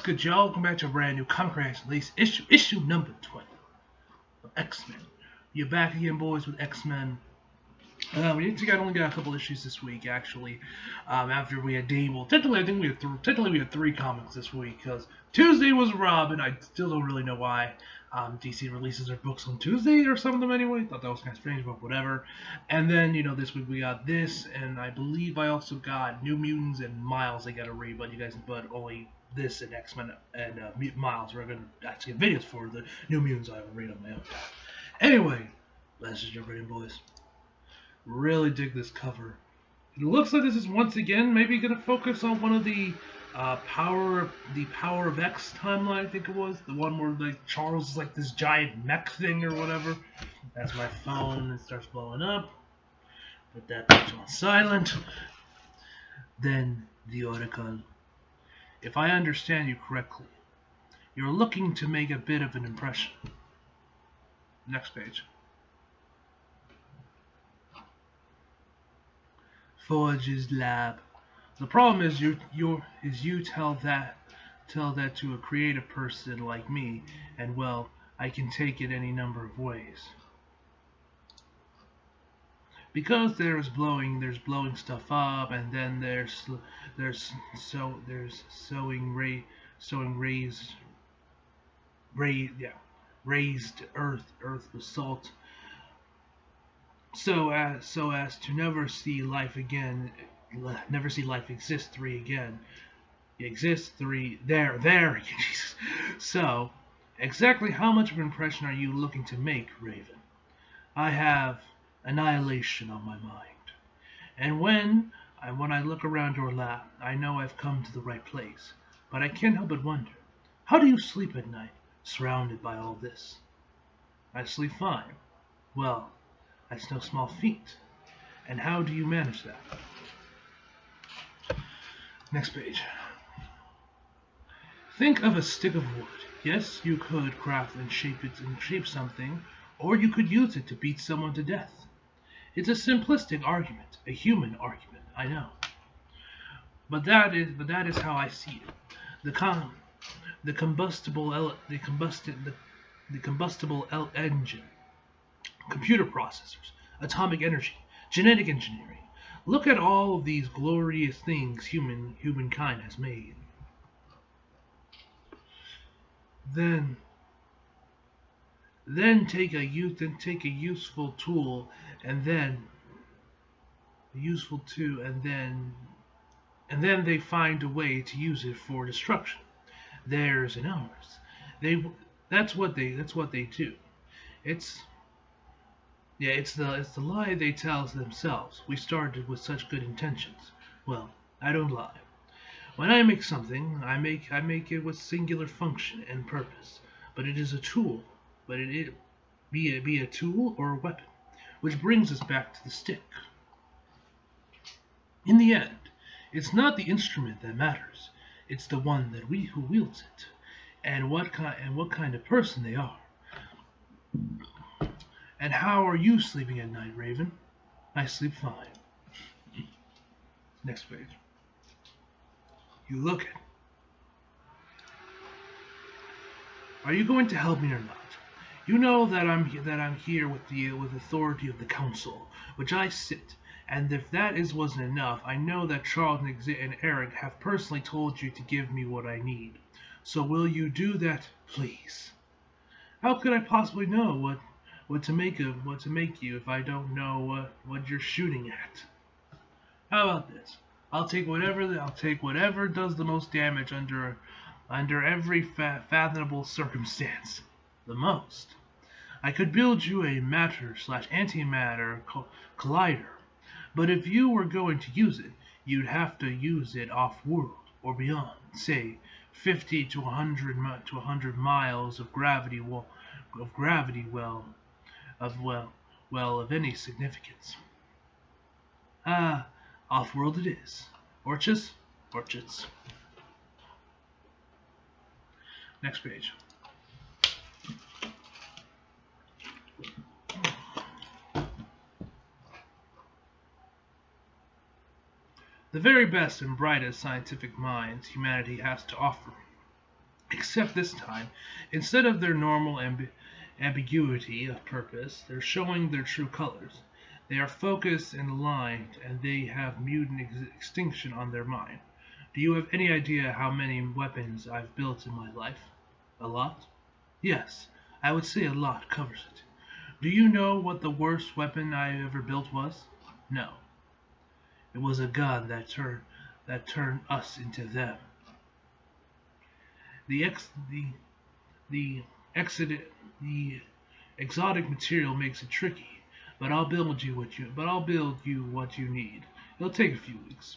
What's good, y'all? Welcome back to a brand new comic reaction release issue number 20 of X-Men. You're back again, boys, with X-Men. We only got a couple issues this week, actually. After we had Dable, technically, I think we had three comics this week because Tuesday was Robin. I still don't really know why. DC releases their books on Tuesday or some of them anyway. Thought that was kind of strange, but whatever. And then this week we got this, and I believe I also got New Mutants and Miles. I got to read, but only this and X-Men and Miles. We're gonna actually get videos for the New Mutants. I haven't read on my own. Anyway, let's just jump right in, boys. Really dig this cover. It looks like this is once again maybe going to focus on one of the Power of X timeline. I think it was the one where like Charles is like this giant mech thing or whatever. That's my phone. It starts blowing up. Put that bitch on silent. Then the article. If I understand you correctly, you're looking to make a bit of an impression. Next page. Forge's lab. The problem is you tell that to a creative person like me, and well, I can take it any number of ways. Because there's blowing stuff up, and then there's raised earth basalt. So as to never see life again, never see life exist three again. Exist three there Jesus. So, exactly how much of an impression are you looking to make, Raven? I have annihilation on my mind, and when I look around your lab, I know I've come to the right place. But I can't help but wonder, how do you sleep at night, surrounded by all this? I sleep fine. Well, that's no small feat. And how do you manage that? Next page. Think of a stick of wood. Yes, you could craft and shape it and shape something, or you could use it to beat someone to death. It's a simplistic argument, a human argument, I know. But that is how I see it. The combustible engine, computer processors, atomic energy, genetic engineering. Look at all of these glorious things humankind has made. Then take a useful tool, and then they find a way to use it for destruction. Theirs and ours. That's what they do. It's the lie they tell themselves. We started with such good intentions. Well, I don't lie. When I make something, I make it with singular function and purpose. But it is a tool. But it be a tool or a weapon. Which brings us back to the stick. In the end, it's not the instrument that matters. It's the one who wields it, and what kind of person they are. And how are you sleeping at night, Raven? I sleep fine. Next page. You look at. Are you going to help me or not? You know that I'm here with authority of the council, which I sit. And if that wasn't enough, I know that Charles and Eric have personally told you to give me what I need. So will you do that, please? How could I possibly know what to make you if I don't know what you're shooting at? How about this? I'll take whatever does the most damage under every fathomable circumstance. The most. I could build you a matter/antimatter collider, but if you were going to use it, you'd have to use it off-world or beyond, say 50 to 100 miles of gravity of any significance. Off-world it is. Orchis. Next page. The very best and brightest scientific minds humanity has to offer. Except this time, instead of their normal ambiguity of purpose, they're showing their true colors. They are focused and aligned, and they have mutant extinction on their mind. Do you have any idea how many weapons I've built in my life? A lot? Yes, I would say a lot covers it. Do you know what the worst weapon I ever built was? No. It was a gun that turned us into them. The the exotic material makes it tricky, but I'll build you what you need. It'll take a few weeks.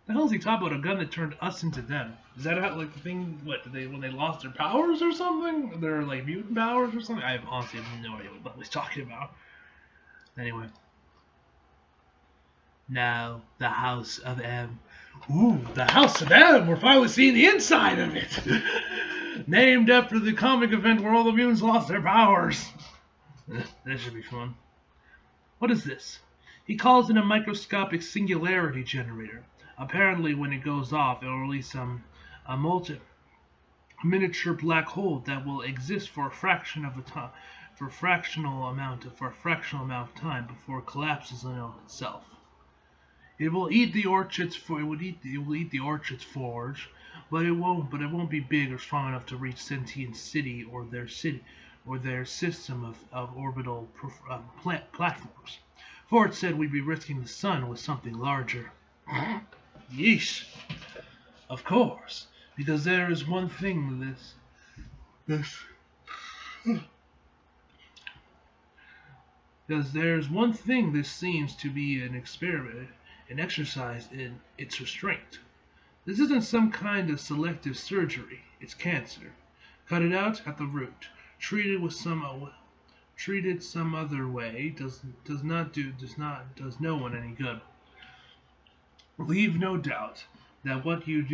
The hell is he talking about? A gun that turned us into them? Is that how, like, the thing? What did they, when they lost their powers or something? Their, like, mutant powers or something? I honestly have no idea what he's talking about. Anyway. Now, the House of M. Ooh, the House of M! We're finally seeing the inside of it! Named after the comic event where all the mutants lost their powers. That should be fun. What is this? He calls it a microscopic singularity generator. Apparently, when it goes off, it will release a miniature black hole that will exist for a fraction of a time, for a fractional amount of time before it collapses on itself. It will eat the orchid's forge, but it won't be big or strong enough to reach sentient city or their system of orbital platforms. Ford said we'd be risking the sun with something larger. Yeesh. Of course, because there is one thing this seems to be an experiment, an exercise in its restraint. This isn't some kind of selective surgery. It's cancer. Cut it out at the root. Treat it some other way does no one any good. Leave no doubt that what you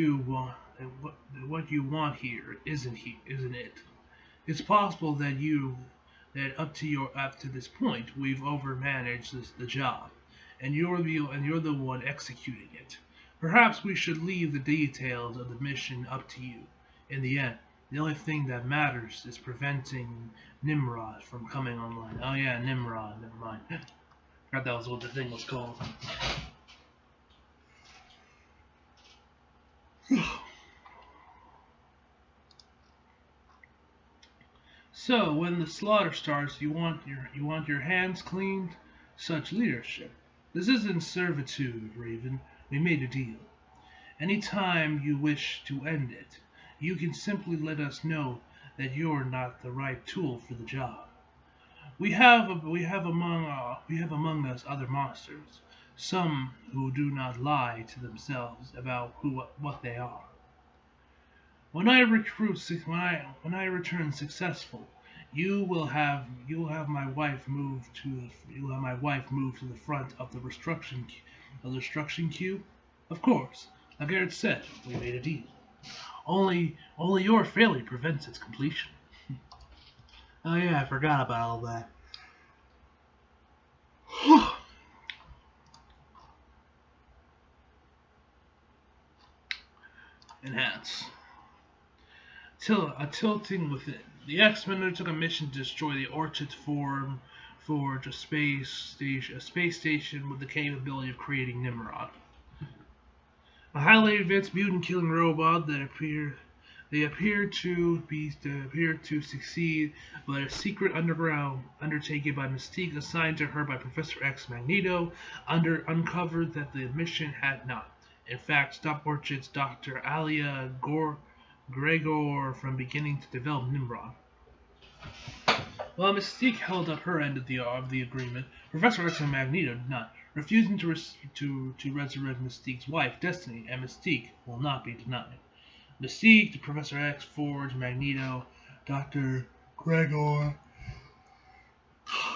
want here isn't it. It's possible that up to this point we've overmanaged the job, and you're the one executing it. Perhaps we should leave the details of the mission up to you. In the end, the only thing that matters is preventing Nimrod from coming online. Oh yeah, Nimrod. Never mind. I forgot that was what the thing was called. So, when the slaughter starts, you want your hands cleaned? Such leadership. This isn't servitude, Raven. We made a deal. Anytime you wish to end it, you can simply let us know that you're not the right tool for the job. We have among us other monsters, some who do not lie to themselves about what they are. When I return successful, you will have my wife move to the front of the destruction queue. Of course, like Garrett said, we made a deal. Only your failure prevents its completion. Oh yeah, I forgot about all that. Enhance. Tilting within. The X-Men undertook a mission to destroy the Orchid's forge, a space station with the capability of creating Nimrod. A highly advanced mutant-killing robot that appeared to succeed, but a secret underground undertaking by Mystique assigned to her by Professor X Magneto uncovered that the mission had not, in fact, stopped Orchid's Dr. Alia Gregor from beginning to develop Nimrod. While Mystique held up her end of the agreement, Professor X and Magneto did not, refusing to resurrect Mystique's wife, Destiny, and Mystique will not be denied. Mystique, Professor X, Forge, Magneto, Dr. Gregor.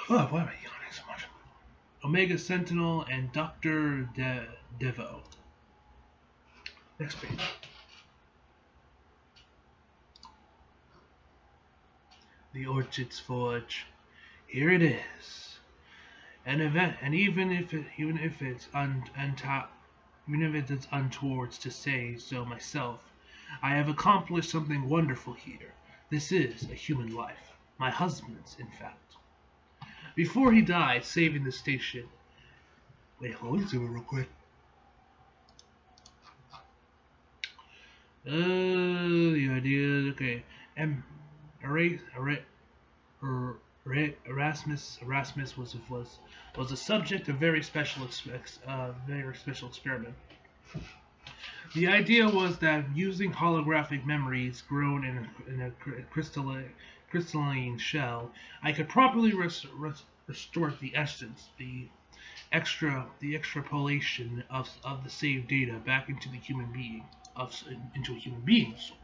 Oh, why am I yawning so much? Omega Sentinel, and Dr. Devo. Next page. The Orchid's Forge. Here it is. An event, and even if it's untoward to say so myself, I have accomplished something wonderful here. This is a human life. My husband's, in fact. Before he died, saving the station. Wait, hold on to it real quick. The idea, okay. Erasmus was a subject of very special experiment. The idea was that using holographic memories grown in a crystalline shell, I could properly restore the essence, the extrapolation of the saved data back into the human being, into a human being's soul.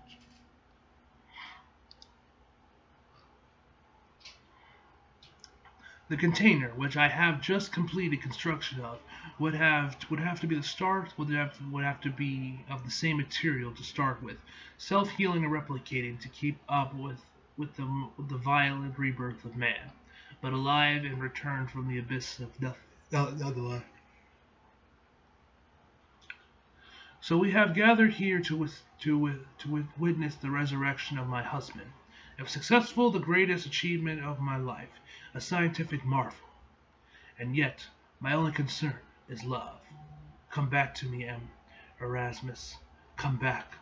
The container, which I have just completed construction of, would have to be the start. Would have to be of the same material to start with, self-healing and replicating to keep up with the violent rebirth of man, but alive and returned from the abyss of death. So we have gathered here to witness the resurrection of my husband. If successful, the greatest achievement of my life, a scientific marvel. And yet, my only concern is love. Come back to me, Erasmus. Come back.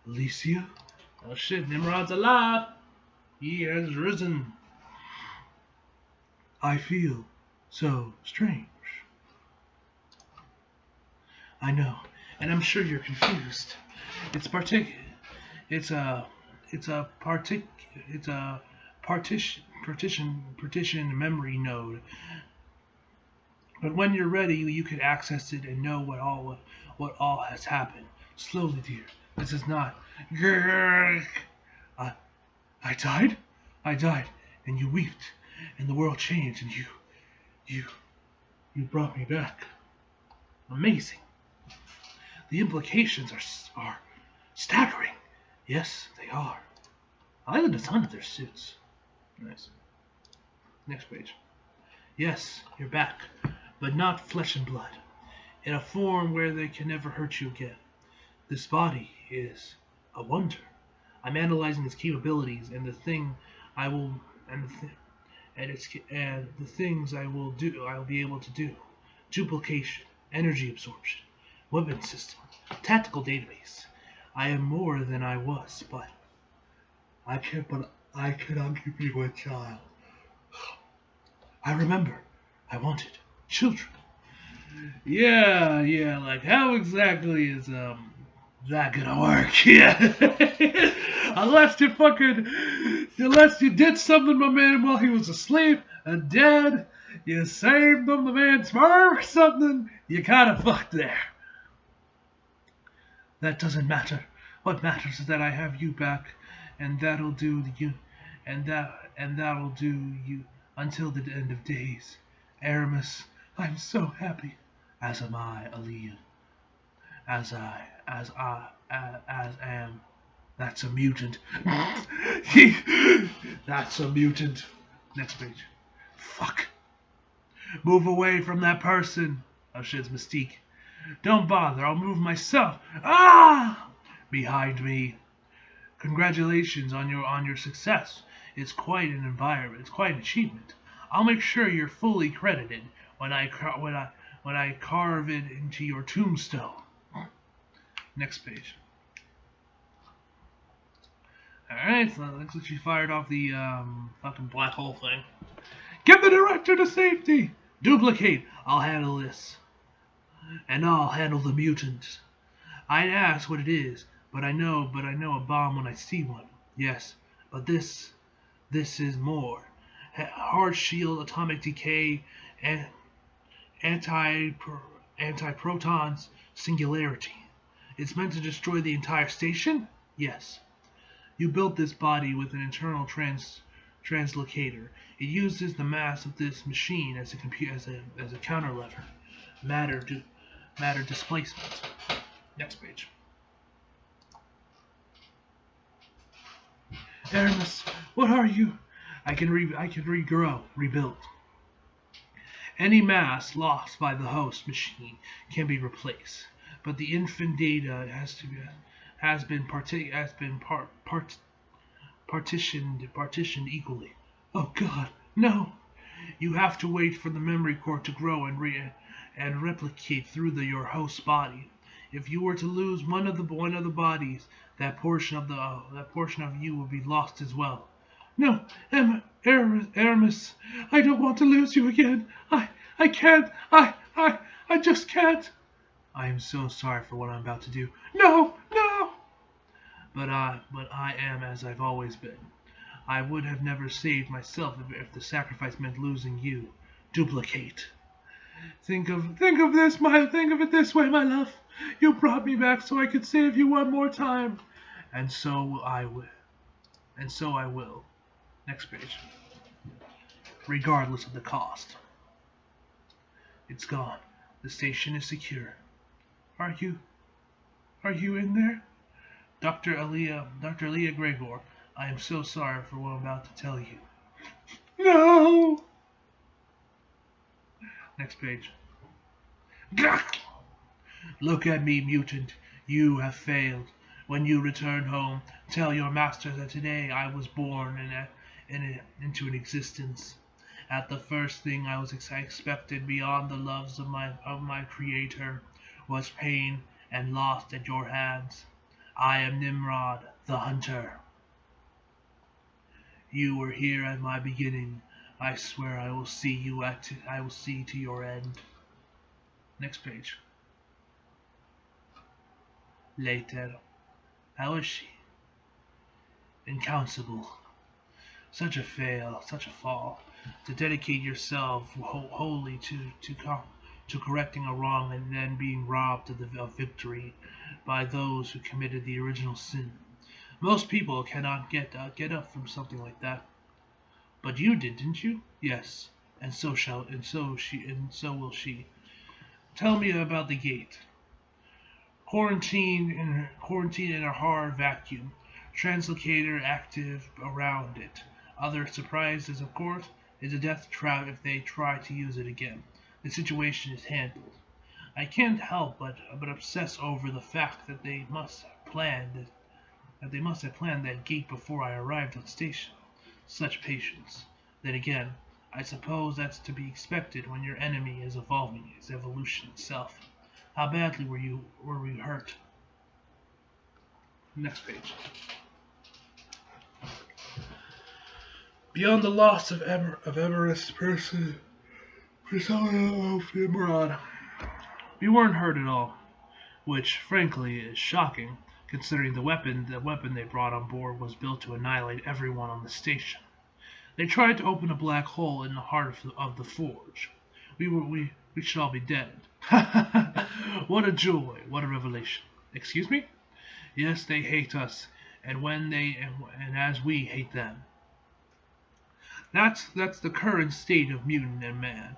Alicia? Oh shit, Nimrod's alive. He has risen. I feel so strange. I know, and I'm sure you're confused. It's a partition memory node. But when you're ready, you can access it and know what all has happened. Slowly, dear. This is not. I died, and you wept, and the world changed, and you brought me back. Amazing. The implications are staggering. Yes, they are. I like the design of their suits. Nice. Next page. Yes, you're back, but not flesh and blood, in a form where they can never hurt you again. This body is a wonder. I'm analyzing its capabilities and the thing I will and the things I will be able to do. Duplication, energy absorption, weapon system, tactical database. I am more than I was, but I cannot give you a child. I remember, I wanted children. Yeah, like how exactly is that gonna work? Yeah. unless you did something, my man, while he was asleep and dead, you saved him, the man's sperm or something, you kinda fucked there. That doesn't matter. What matters is that I have you back, and that'll do you, and that'll do you until the end of days. Aramis, I'm so happy. As am I, Aaliyah. As am. That's a mutant. That's a mutant. Next page. Fuck. Move away from that person. Oh shit, it's Mystique. Don't bother, I'll move myself. Ah! Behind me. Congratulations on your success. It's quite an environment. It's quite an achievement. I'll make sure you're fully credited when I carve it into your tombstone. Next page. Alright, so it looks like she fired off the fucking black hole thing. Get the director to safety! Duplicate! I'll handle this. And I'll handle the mutant. I'd ask what it is, but I know a bomb when I see one. Yes, but this is more. Hard shield, atomic decay, and anti-protons, singularity. It's meant to destroy the entire station? Yes. You built this body with an internal translocator. It uses the mass of this machine as a counter lever. Matter displacement. Next page. Aramis, what are you? I can regrow, rebuild. Any mass lost by the host machine can be replaced, but the infant data has to partitioned equally. Oh God, no! You have to wait for the memory core to grow and replicate through your host body. If you were to lose one of the bodies, that portion of you will be lost as well. No, Aramis, I don't want to lose you again. I can't. I just can't. I am so sorry for what I'm about to do. No, no. But I am as I've always been. I would have never saved myself if the sacrifice meant losing you. Duplicate. Think of it this way, my love. You brought me back so I could save you one more time. And so I will. And so I will. Next page. Regardless of the cost. It's gone. The station is secure. Are you in there? Dr. Leah Gregor, I am so sorry for what I'm about to tell you. No! Next page. Look at me, mutant. You have failed. When you return home, tell your master that today I was born into an existence. At the first thing I expected beyond the loves of my creator was pain and lost at your hands. I am Nimrod, the hunter. You were here at my beginning. I swear I will see to your end. Next page. Later. How is she? Incountable. Such a fail, such a fall. To dedicate yourself wholly to correcting a wrong and then being robbed of victory by those who committed the original sin. Most people cannot get up from something like that. But you did, didn't you? Yes, and so will she. Tell me about the gate. Quarantine in a hard vacuum. Translocator active around it. Other surprises, of course, is a death trap if they try to use it again. The situation is handled. I can't help but obsess over the fact that they must have planned that gate before I arrived on station. Such patience. Then again, I suppose that's to be expected when your enemy is evolving, is evolution itself. How badly were you hurt? Next page. Beyond the loss of Everest's persona of Nimrod, we weren't hurt at all, which frankly is shocking, considering the weapon they brought on board was built to annihilate everyone on the station. They tried to open a black hole in the heart of the forge. We should all be dead. What a joy! What a revelation! Excuse me? Yes, they hate us, and as we hate them. That's the current state of mutant and man.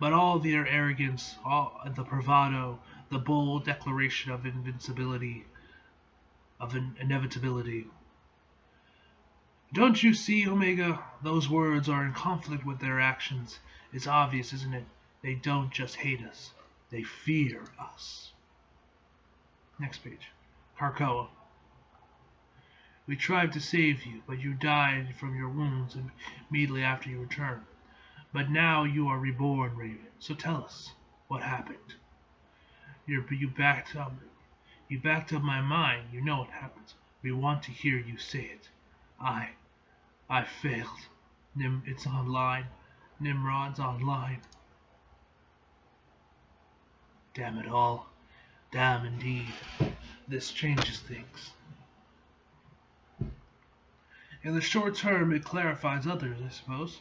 But all their arrogance, all the bravado, the bold declaration of invincibility, inevitability. Don't you see, Omega? Those words are in conflict with their actions. It's obvious, isn't it? They don't just hate us. They fear us. Next page. Krakoa. We tried to save you, but you died from your wounds immediately after you returned. But now you are reborn, Raven. So tell us, what happened? You backed up my mind. You know what happened. We want to hear you say it. I failed. It's online. Nimrod's online. Damn it all. Damn indeed. This changes things. In the short term, it clarifies others, I suppose.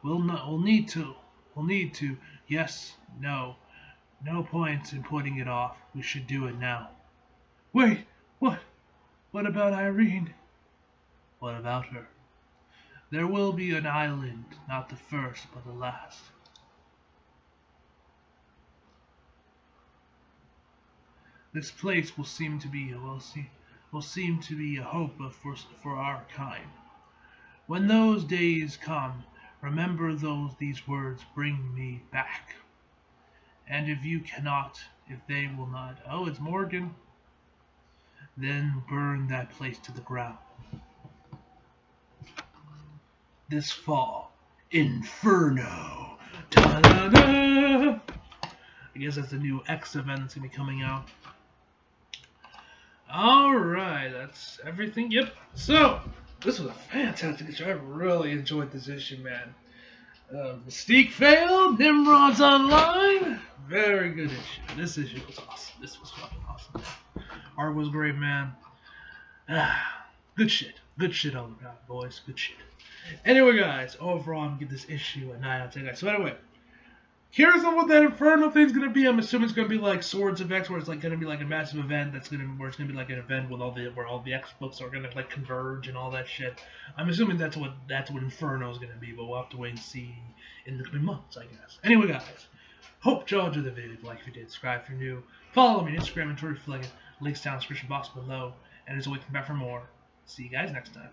We'll need to. Yes, no. No point in putting it off. We should do it now. Wait, what? What about Irene? What about her? There will be an island, not the first, but the last. This place will seem to be a hope for our kind. When those days come, remember these words, bring me back. And if you cannot, if they will not, oh, it's Morgan. then burn that place to the ground. This fall, Inferno. Ta-da-da! I guess that's the new X event that's going to be coming out. Alright, that's everything. Yep. So, this was a fantastic issue. I really enjoyed this issue, man. Mystique failed. Nimrod's online. Very good issue. This issue was awesome. This was fucking awesome. Art was great, man. Good shit. Good shit all around, boys. Good shit. Anyway, guys, overall, I'm going to give this issue a 9 out of 10, guys. So, anyway, here's what that Inferno thing's going to be. I'm assuming it's going to be like Swords of X, where it's like going to be like a massive event where it's going to be like an event with where all the X books are going to like converge and all that shit. I'm assuming that's what Inferno is going to be, but we'll have to wait and see in the coming months, I guess. Anyway, guys, hope y'all enjoyed the video. Like if you did, subscribe if you're new. Follow me on Instagram and Twitter if you like it. Links down in the description box below. And as always, come back for more. See you guys next time.